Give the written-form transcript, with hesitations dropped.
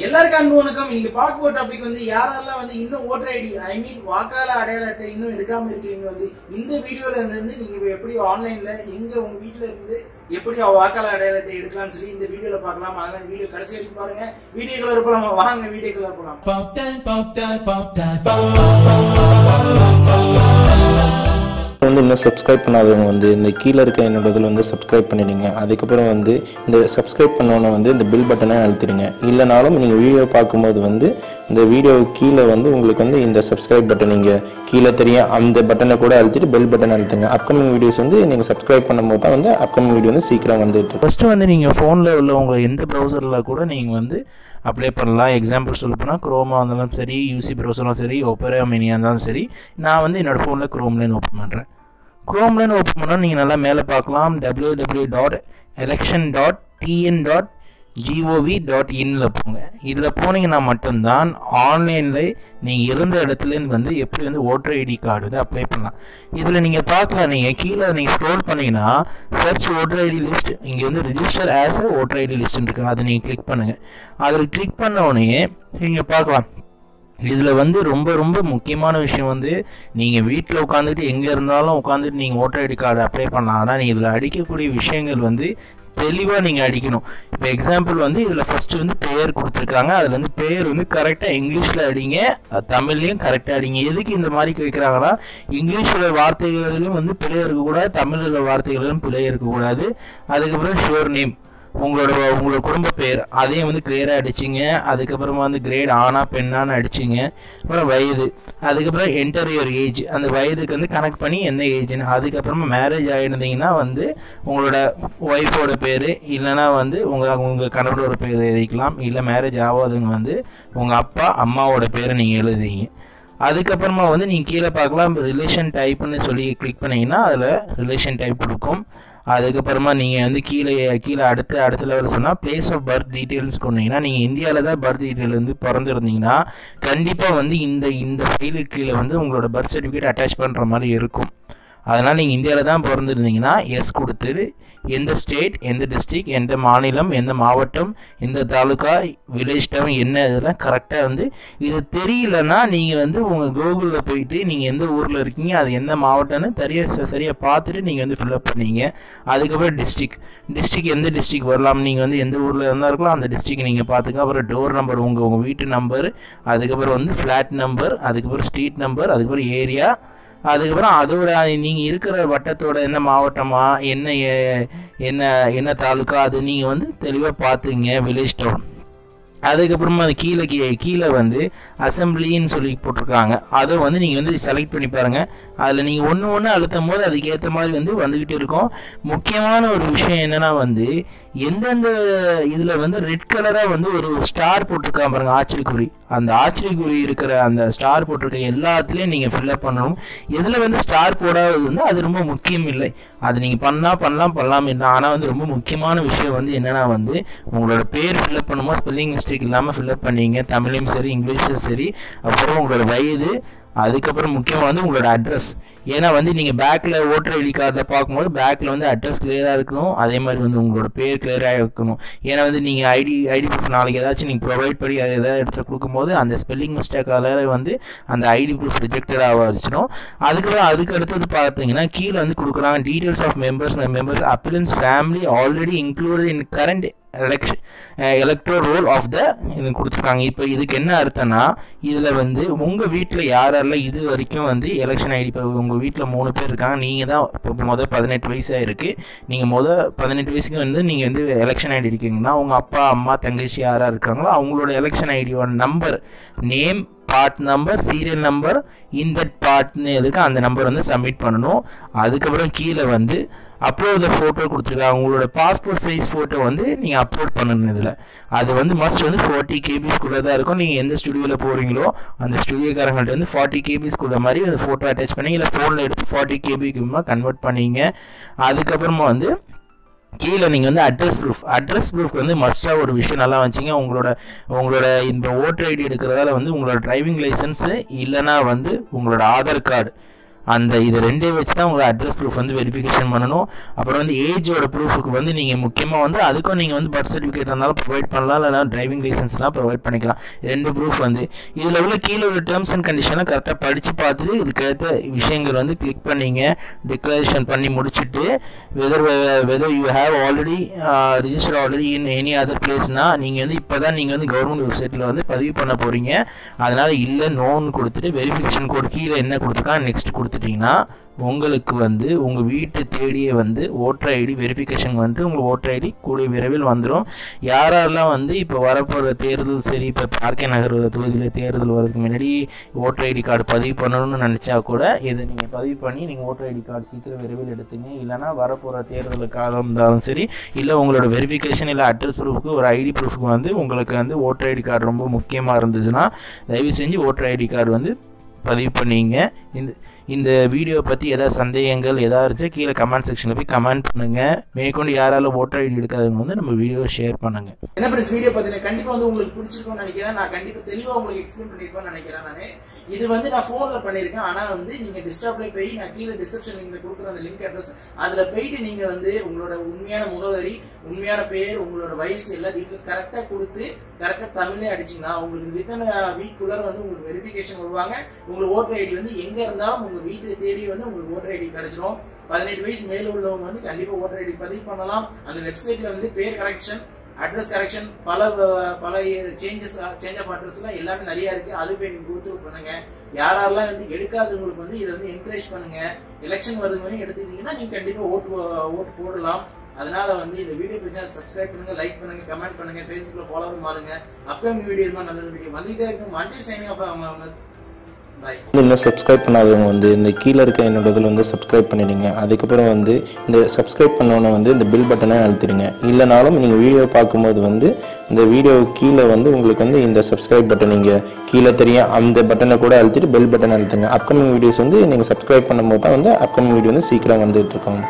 எல்லாருக்கும் அன்பு வணக்கம். இன்னைக்கு பார்க்க போற டாபிக் வந்து யாரெல்லாம் வந்து இன்னும் ஓட்டர் ஐடி வாக்காள அடையாள அட்டை இன்னும் எடுக்காம இருக்கீங்க வந்து இந்த வீடியோல இருந்து நீங்க எப்படி ஆன்லைன்ல எங்க உங்க வீட்டுல இருந்து எப்படி வாக்காள அடையாள அட்டை எடுக்கலாம்னு சொல்லி இந்த வீடியோல பார்க்கலாம். அதனால வீடியோ கடைசி வரைக்கும் பாருங்க. வீடியோக்குள்ள இருப்போம், வாங்க வீடியோக்குள்ள போலாம். வந்து இன்னும் சப்ஸ்கிரைப் பண்ணாதவங்க வந்து இந்த கீழே இருக்க என்னோட இதில் வந்து சப்ஸ்கிரைப் பண்ணிடுங்க. அதுக்கப்புறம் வந்து இந்த சப்ஸ்கிரைப் பண்ணோன்னே வந்து இந்த பில் பட்டனை அழுத்திடுங்க. இல்லைனாலும் நீங்கள் வீடியோ பார்க்கும்போது வந்து இந்த வீடியோ கீழே வந்து உங்களுக்கு வந்து இந்த சப்ஸ்கிரைப் பட்டன் நீங்கள் கீழே தெரியும், அந்த பட்டனை கூட அழுத்திட்டு பெல் பட்டன் அழுத்துங்க. அப்கமிங் வீடியோஸ் வந்து நீங்கள் சப்ஸ்கிரைப் பண்ணும்போது தான் வந்து அப்கமிங் வீடியோ வந்து சீக்கிரம் வந்துட்டு. ஃபஸ்ட்டு வந்து நீங்கள் ஃபோனில் உள்ள உங்கள் எந்த ப்ரௌசரில் கூட நீங்கள் வந்து அப்ளை பண்ணலாம். எக்ஸாம்பிள் சொல்ல போனால் க்ரோமாக இருந்தாலும் சரி, யூசி ப்ரௌசரும் சரி, ஒப்பேரா மினியாக இருந்தாலும் சரி. நான் வந்து என்னோடய ஃபோனில் க்ரோம்லேன்னு ஓப்பன் பண்ணுறேன். க்ரோம்லேன்னு ஓப்பன் பண்ணால் நீங்கள் நல்லா மேலே பார்க்கலாம் www.election.tn.gov.in போங்க. இதில் போனீங்கன்னா மட்டும்தான் ஆன்லைனில் நீங்கள் இருந்த இடத்துலேருந்து வந்து எப்படி வந்து ஓட்டர் ஐடி கார்டு வந்து அப்ளை பண்ணலாம். இதில் நீங்கள் பார்க்கலாம், நீங்கள் கீழே நீங்கள் ஸ்க்ரோல் பண்ணிங்கன்னா சர்ச் ஓட்டர் ஐடி லிஸ்ட், இங்கே வந்து register as a voter ID லிஸ்ட்னு இருக்குது. அதை நீங்கள் கிளிக் பண்ணுங்கள். அதில் கிளிக் பண்ண உடனே நீங்கள் பார்க்கலாம், இதில் வந்து ரொம்ப ரொம்ப முக்கியமான விஷயம் வந்து நீங்கள் வீட்டில் உட்காந்துட்டு எங்கே இருந்தாலும் உட்காந்துட்டு நீங்கள் ஓட்டர் ஐடி கார்டு அப்ளை பண்ணலாம். ஆனால் நீங்கள் இதில் அடிக்கக்கூடிய விஷயங்கள் வந்து தெளிவாக நீங்கள் அடிக்கணும். இப்போ எக்ஸாம்பிள் வந்து இதில் ஃபஸ்ட்டு வந்து பெயர் கொடுத்துருக்காங்க. அதில் வந்து பெயர் வந்து கரெக்டாக இங்கிலீஷில் அடிங்க, தமிழ்லையும் கரெக்டாக அடிங்க. எதுக்கு இந்த மாதிரி வைக்கிறாங்கன்னா, இங்கிலீஷோட வார்த்தைகளிலும் வந்து பிழை இருக்கக்கூடாது, தமிழோட வார்த்தைகளிலும் பிழை இருக்கக்கூடாது. அதுக்கப்புறம் ஷோர் நேம், உங்களோட குடும்ப பேர் அதையும் வந்து கிளியராக அடிச்சிங்க. அதுக்கப்புறமா வந்து கிரேட் ஆனா பெண்ணான்னு அடிச்சிங்க. அப்புறம் வயது, அதுக்கப்புறம் என்டர் யுவர் ஏஜ், அந்த வயதுக்கு வந்து கனெக்ட் பண்ணி என்ன ஏஜ்னு. அதுக்கப்புறமா மேரேஜ் ஆகிருந்தீங்கன்னா வந்து உங்களோட ஒய்ஃபோட பேர், இல்லைனா வந்து உங்கள் கணவரோட பேர் எழுதிக்கலாம். இல்லை மேரேஜ் ஆகாதவங்க வந்து உங்கள் அப்பா அம்மாவோட பேரை நீங்கள் எழுதிங்க. அதுக்கப்புறமா வந்து நீங்கள் கீழே பார்க்கலாம், ரிலேஷன் டைப்னு சொல்லி கிளிக் பண்ணிங்கன்னா அதில் ரிலேஷன் டைப் கொடுக்கும். அதுக்கப்புறமா நீங்கள் வந்து கீழே அடுத்த லெவல் சொன்னால் பிளேஸ் ஆஃப் பர்த் டீட்டெயில்ஸ் கொண்டீங்கன்னா, நீங்கள் இந்தியாவில் தான் பர்த் டீட்டெயில் வந்து பிறந்திருந்தீங்கன்னா கண்டிப்பாக வந்து இந்த ஃபைலுக்கு கீழே வந்து உங்களோட பர்த் சர்டிஃபிகேட் அட்டாச் பண்ணுற மாதிரி இருக்கும். அதனால் நீங்கள் இந்தியாவில் தான் பிறந்திருந்தீங்கன்னா எஸ் கொடுத்துட்டு எந்த ஸ்டேட், எந்த டிஸ்ட்ரிக்ட், எந்த மாநிலம், எந்த மாவட்டம், எந்த தாலுக்கா, வில்லேஜ் டவுன் என்ன, இதெல்லாம் கரெக்டாக வந்து இது தெரியலன்னா நீங்கள் வந்து உங்கள் கூகுளில் போயிட்டு நீங்கள் எந்த ஊரில் இருக்கீங்க, அது எந்த மாவட்டம்னு சரியாக பார்த்துட்டு நீங்கள் வந்து ஃபில்அப் பண்ணீங்க. அதுக்கப்புறம் டிஸ்ட்ரிக்ட் எந்த டிஸ்ட்ரிக்ட் வரலாம், நீங்கள் வந்து எந்த ஊரில் இருந்தால் இருக்கலாம் அந்த டிஸ்ட்ரிக்ட் நீங்கள் பார்த்துங்க. அப்புறம் டோர் நம்பர், உங்கள் வீட்டு நம்பர், அதுக்கப்புறம் வந்து ஃப்ளாட் நம்பர், அதுக்கப்புறம் ஸ்ட்ரீட் நம்பர், அதுக்கப்புறம் ஏரியா, அதுக்கப்புறம் அதோட நீங்கள் இருக்கிற வட்டத்தோட என்ன மாவட்டமா, என்ன தாலுக்கா, அது நீங்கள் வந்து தெளிவாக பார்த்துங்க, வில்லேஜ் டவுன். அதுக்கப்புறமா அது கீழே வந்து அசம்பிளின்னு சொல்லி போட்டிருக்காங்க. அதை வந்து நீங்கள் வந்து செலக்ட் பண்ணி பாருங்கள். அதில் நீங்கள் ஒன்று அழுத்தும் போது அதுக்கேற்ற மாதிரி வந்து வந்துக்கிட்டே இருக்கும். முக்கியமான ஒரு விஷயம் என்னென்னா வந்து எந்தெந்த இதில் வந்து ரெட் கலராக வந்து ஒரு ஸ்டார் போட்டிருக்காங்க பாருங்கள், ஆச்சரியக்குறி. அந்த ஆச்சரியக்குறி இருக்கிற அந்த ஸ்டார் போட்டிருக்க எல்லாத்துலேயும் நீங்கள் ஃபில்அப் பண்ணணும். எதில் வந்து ஸ்டார் போடாதது வந்து அது ரொம்ப முக்கியம் இல்லை. அது நீங்கள் பண்ணலாம் இல்லை. ஆனால் வந்து ரொம்ப முக்கியமான விஷயம் வந்து என்னென்னா வந்து உங்களோட பேர் ஃபில்அப் பண்ணும்போது ஸ்பெல்லிங் மிஸ்டேக் இல்லாமல் ஃபில்அப் பண்ணீங்க, தமிழையும் சரி இங்கிலீஷும் சரி. அப்புறம் உங்களோட வயது, அதுக்கப்புறம் முக்கியமாக வந்து உங்களோட அட்ரஸ். ஏன்னா வந்து நீங்கள் பேக்கில் ஓட்டர் ஐடி கார்டில் பார்க்கும்போது பேக்கில் வந்து அட்ரஸ் கிளியராக இருக்கணும். அதே மாதிரி வந்து உங்களோட பேர் கிளியராக இருக்கணும். ஏன்னா வந்து நீங்கள் ஐடி ப்ரூஃப் நாளைக்கு ஏதாச்சும் நீங்கள் ப்ரொவைட் பண்ணி அதை எதாவது எடுத்து கொடுக்கும்போது அந்த ஸ்பெல்லிங் மிஸ்டேக்கால் வந்து அந்த ஐடி ப்ரூஃப் ரிஜெக்டட் ஆகிடுச்சிடும். அதுக்கு அடுத்தது பார்த்தீங்கன்னா கீழே வந்து கொடுக்குறாங்க details of members applicant's family already included in current electoral roll of the இது கொடுத்துருக்காங்க. இப்போ இதுக்கு என்ன அர்த்தம்னா, இதில் வந்து உங்கள் வீட்டில் யாரெல்லாம் இது வரைக்கும் வந்து எலெக்ஷன் ஐடி, இப்போ உங்கள் வீட்டில் 3 பேர் இருக்காங்க, நீங்கள் தான் இப்போ மொதல் 18 வயசாக இருக்குது, நீங்கள் மொதல் 18 வயசுக்கு வந்து நீங்கள் வந்து எலெக்ஷன் ஐடி இருக்கீங்கன்னா உங்கள் அப்பா அம்மா தங்கச்சி யாராக இருக்காங்களோ அவங்களோட எலெக்ஷன் ஐடியோட number, name, part number, serial number, இந்த பார்ட்னு எதுக்கு அந்த நம்பர் வந்து சப்மிட் பண்ணணும். அதுக்கப்புறம் கீழே வந்து அப்லோட் ஃபோட்டோ கொடுத்துருக்காங்க. உங்களோட பாஸ்போர்ட் சைஸ் ஃபோட்டோ வந்து நீங்கள் அப்லோட் பண்ணணும். இதில் அது வந்து மஸ்ட் வந்து 40 KBஸ்குள்ளே தான் இருக்கும். நீங்கள் எந்த ஸ்டுடியோவில் போகிறீங்களோ அந்த ஸ்டுடியோக்காரங்கள்ட்ட வந்து 40 KBஸ்குள்ள மாதிரி அந்த ஃபோட்டோ அட்டாச் பண்ணி இல்லை ஃபோனில் எடுத்து 40 KB கன்வெர்ட் பண்ணிங்க. அதுக்கப்புறமா வந்து கீழே நீங்கள் வந்து அட்ரஸ் ப்ரூஃப் வந்து மஸ்ட்டாக ஒரு விஷயம் நல்லா வச்சிங்க. உங்களோட இந்த ஓட்டர் ஐடி எடுக்கிறதால வந்து உங்களோட டிரைவிங் லைசன்ஸு இல்லைனா வந்து உங்களோட ஆதார் கார்டு அந்த இது ரெண்டே வச்சு தான் உங்களோட அட்ரஸ் ப்ரூஃப் வந்து வெரிஃபிகேஷன் பண்ணணும். அப்புறம் வந்து ஏஜோட ப்ரூஃபுக்கு வந்து நீங்கள் முக்கியமாக வந்து அதுக்கும் நீங்கள் வந்து பர்த் சர்டிஃபிகேட் இருந்தாலும் ப்ரொவைட் பண்ணலாம், இல்லைனா டிரைவிங் லைசன்ஸ்லாம் ப்ரொவைட் பண்ணிக்கலாம். 2 ப்ரூஃப் வந்து இதில் உள்ள கீழே உள்ள டேர்ம்ஸ் அண்ட் கண்டிஷனை கரெக்டாக படித்து பார்த்துட்டு இதுக்கேற்ற விஷயங்கள் வந்து கிளிக் பண்ணிங்க. டிக்ளரேஷன் பண்ணி முடிச்சுட்டு whether you have already register already in any other பிளேஸ்னா நீங்கள் வந்து இப்போ தான் நீங்கள் வந்து கவர்மெண்ட் வெப்சைட்டில் வந்து பதிவு பண்ண போகிறீங்க. அதனால் இல்லை நோன்னு கொடுத்துட்டு வெரிஃபிகேஷன் கோட் கீழே என்ன கொடுத்துருக்காங்க நெக்ஸ்ட் கொடுத்துட்டிங்கன்னா உங்களுக்கு வந்து உங்கள் வீட்டு தேடியே வந்து ஓட்டர் ஐடி வெரிஃபிகேஷன் வந்து உங்கள் ஓட்டர் ஐடி கூடிய விரைவில் வந்துடும். யாரெல்லாம் வந்து இப்போ வரப்போகிற தேர்தல் சரி இப்போ பார்க்கே நகர் தொகுதியில் தேர்தல் வரதுக்கு முன்னாடி ஓட்டர் ஐடி கார்டு பதிவு பண்ணணும்னு நினச்சா கூட இதை நீங்கள் பதிவு பண்ணி நீங்கள் ஓட்டர் ஐடி கார்டு சீக்கிரம் விரைவில் எடுத்துங்க. இல்லைனா வரப்போகிற தேர்தலுக்காக இருந்தாலும் சரி, இல்லை உங்களோட வெரிஃபிகேஷன் இல்லை அட்ரஸ் ப்ரூஃபுக்கு ஒரு ஐடி ப்ரூஃபுக்கு வந்து உங்களுக்கு வந்து ஓட்டர் ஐடி கார்டு ரொம்ப முக்கியமாக இருந்ததுன்னா தயவு செஞ்சு ஓட்டர் ஐடி கார்டு வந்து பதிவு பண்ணிங்க. இந்த வீடியோ பற்றி ஏதாவது சந்தேகங்கள் ஏதாவது இருந்துச்சு கீழே கமெண்ட் செக்ஷனில் போய் கமெண்ட் பண்ணுங்கள். மேற்கொண்டு யாராலும் ஓட்டர் ஐடி எடுக்காதவங்க வந்து நம்ம வீடியோ ஷேர் பண்ணுங்கள். என்ன ஃப்ரெண்ட்ஸ், வீடியோ பார்த்தீங்கன்னா கண்டிப்பாக வந்து உங்களுக்கு பிடிச்சிருக்கும்னு நினைக்கிறேன். நான் கண்டிப்பாக தெளிவாக உங்களுக்கு எக்ஸ்பிளைன் பண்ணியிருக்கோம்னு நினைக்கிறேன். நான் இது வந்து நான் ஃபோனில் பண்ணியிருக்கேன். ஆனால் வந்து நீங்கள் டிஸ்டாப்ல போய் நான் கீழே டிஸ்கிரிப்ஷன் லிங்க்ல கொடுக்குற அந்த லிங்க் அட்ரஸ் அதில் போயிட்டு நீங்கள் வந்து உங்களோட உண்மையான முகவரி, உண்மையான பேர், உங்களோட வயசு எல்லாம் டீட்டெயில் கரெக்டாக கொடுத்து கரெக்டாக தமிழ்லேயே அடிச்சிங்கன்னா உங்களுக்கு வித்தின் வீக்குள்ளே வந்து உங்களுக்கு வெரிஃபிகேஷன் வருவாங்க. உங்களுக்கு ஓட்டர் ஐடி வந்து எங்கே இருந்தாலும் உங்கள் வீட்டு தேடி வந்து உங்களுக்கு ஓட்டர் ஐடி கிடைச்சிடும். 18 வயசு மேல உள்ளவங்க வந்து கண்டிப்பா ஓட்டர் ஐடி பதிவு பண்ணலாம். அந்த வெப்சைட்ல வந்து பேர் கரெக்ஷன், அட்ரஸ் கரெக்ஷன், பல சேஞ்ச் ஆஃப் அட்ரஸ் எல்லாம் எல்லாமே நிறைய இருக்கு. அது போய் நீங்க கொடுத்து பண்ணுங்க. யாரெல்லாம் வந்து எடுக்காதவங்களுக்கு வந்து இதை வந்து என்கரேஜ் பண்ணுங்க. எலெக்ஷன் வருது வரையும் எடுத்துக்கிட்டீங்கன்னா நீங்க கண்டிப்பா ஓட்டு போடலாம். அதனால வந்து இந்த வீடியோ பிடிச்சா சப்ஸ்கிரைப் பண்ணுங்க, லைக் பண்ணுங்க, கமெண்ட் பண்ணுங்க, ஃபேஸ்புக்ல ஃபாலோ மாறுங்க. அப்கமிங் வீடியோ நல்ல வீடியோ வந்துட்டே இருக்கும். Monday signing off. இன்னும் சப்ஸ்கிரைப் பண்ணாதவங்க வந்து இந்த கீழே இருக்க என்னோட இதில் வந்து சப்ஸ்கிரைப் பண்ணிடுங்க. அதுக்கப்புறம் வந்து இந்த சப்ஸ்கிரைப் பண்ணோன்னே வந்து இந்த பில் பட்டனை அழுத்திடுங்க. இல்லைனாலும் நீங்கள் வீடியோ பார்க்கும்போது வந்து இந்த வீடியோ கீழே வந்து உங்களுக்கு வந்து இந்த சப்ஸ்கிரைப் பட்டன் நீங்கள் கீழே தெரியும் அந்த பட்டனை கூட அழுத்திட்டு பெல் பட்டன் அழுத்துங்க. அப்கமிங் வீடியோஸ் வந்து நீங்கள் சப்ஸ்கிரைப் பண்ணும்போது தான் வந்து அப்கமிங் வீடியோ வந்து சீக்கிரம் வந்துட்டு இருக்கோம்.